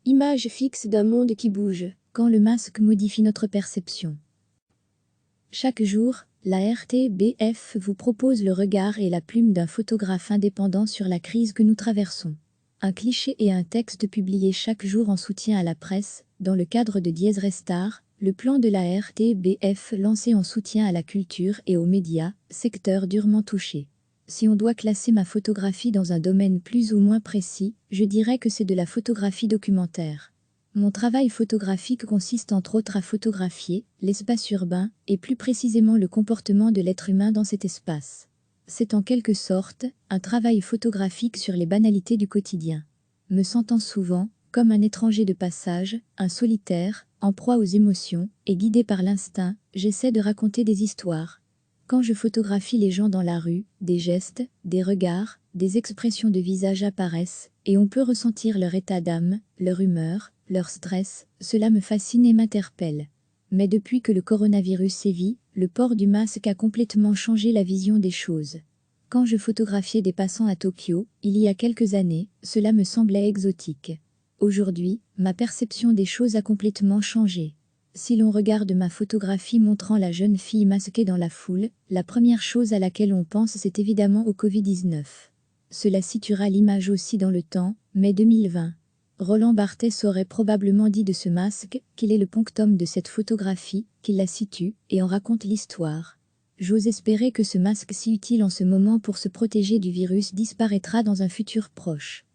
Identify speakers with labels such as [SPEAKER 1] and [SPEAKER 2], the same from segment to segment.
[SPEAKER 1] Image fixe d'un monde qui bouge, quand le masque modifie notre perception. Chaque jour, la RTBF vous propose le regard et la plume d'un photographe indépendant sur la crise que nous traversons. Un cliché et un texte publié chaque jour en soutien à la presse, dans le cadre de Dies Restar, le plan de la RTBF lancé en soutien à la culture et aux médias, secteur durement touché. Si on doit classer ma photographie dans un domaine plus ou moins précis, je dirais que c'est de la photographie documentaire. Mon travail photographique consiste entre autres à photographier l'espace urbain et plus précisément le comportement de l'être humain dans cet espace. C'est en quelque sorte un travail photographique sur les banalités du quotidien. Me sentant souvent comme un étranger de passage, un solitaire, en proie aux émotions et guidé par l'instinct, j'essaie de raconter des histoires. Quand je photographie les gens dans la rue, des gestes, des regards, des expressions de visage apparaissent, et on peut ressentir leur état d'âme, leur humeur, leur stress, cela me fascine et m'interpelle. Mais depuis que le coronavirus sévit, le port du masque a complètement changé la vision des choses. Quand je photographiais des passants à Tokyo, il y a quelques années, cela me semblait exotique. Aujourd'hui, ma perception des choses a complètement changé. Si l'on regarde ma photographie montrant la jeune fille masquée dans la foule, la première chose à laquelle on pense c'est évidemment au Covid-19. Cela situera l'image aussi dans le temps, mai 2020. Roland Barthes aurait probablement dit de ce masque qu'il est le ponctum de cette photographie, qu'il la situe et en raconte l'histoire. J'ose espérer que ce masque si utile en ce moment pour se protéger du virus disparaîtra dans un futur proche.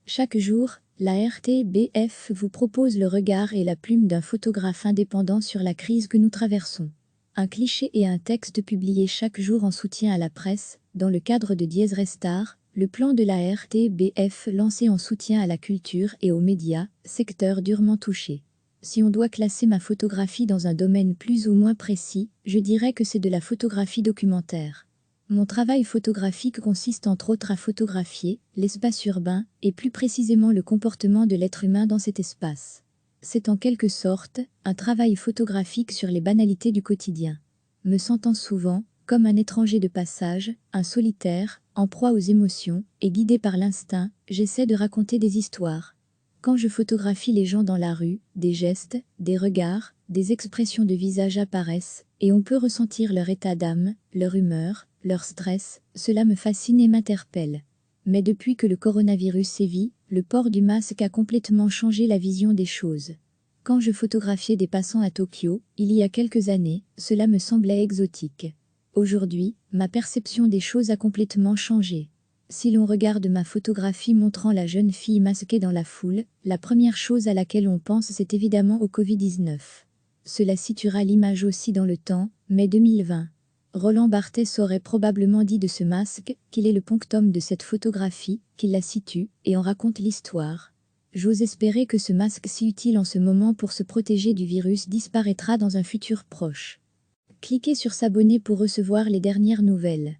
[SPEAKER 1] Chaque jour, la RTBF vous propose le regard et la plume d'un photographe indépendant sur la crise que nous traversons. Un cliché et un texte publié chaque jour en soutien à la presse, dans le cadre de Dies Restar, le plan de la RTBF lancé en soutien à la culture et aux médias, secteur durement touché. Si on doit classer ma photographie dans un domaine plus ou moins précis, je dirais que c'est de la photographie documentaire. Mon travail photographique consiste entre autres à photographier l'espace urbain et plus précisément le comportement de l'être humain dans cet espace. C'est en quelque sorte un travail photographique sur les banalités du quotidien. Me sentant souvent comme un étranger de passage, un solitaire, en proie aux émotions et guidé par l'instinct, j'essaie de raconter des histoires. Quand je photographie les gens dans la rue, des gestes, des regards, des expressions de visage apparaissent, et on peut ressentir leur état d'âme, leur humeur, leur stress, cela me fascine et m'interpelle. Mais depuis que le coronavirus sévit, le port du masque a complètement changé la vision des choses. Quand je photographiais des passants à Tokyo, il y a quelques années, cela me semblait exotique. Aujourd'hui, ma perception des choses a complètement changé. Si l'on regarde ma photographie montrant la jeune fille masquée dans la foule, la première chose à laquelle on pense c'est évidemment au Covid-19. Cela situera l'image aussi dans le temps, mai 2020. Roland Barthes aurait probablement dit de ce masque qu'il est le ponctum de cette photographie, qu'il la situe et en raconte l'histoire. J'ose espérer que ce masque si utile en ce moment pour se protéger du virus disparaîtra dans un futur proche. Cliquez sur s'abonner pour recevoir les dernières nouvelles.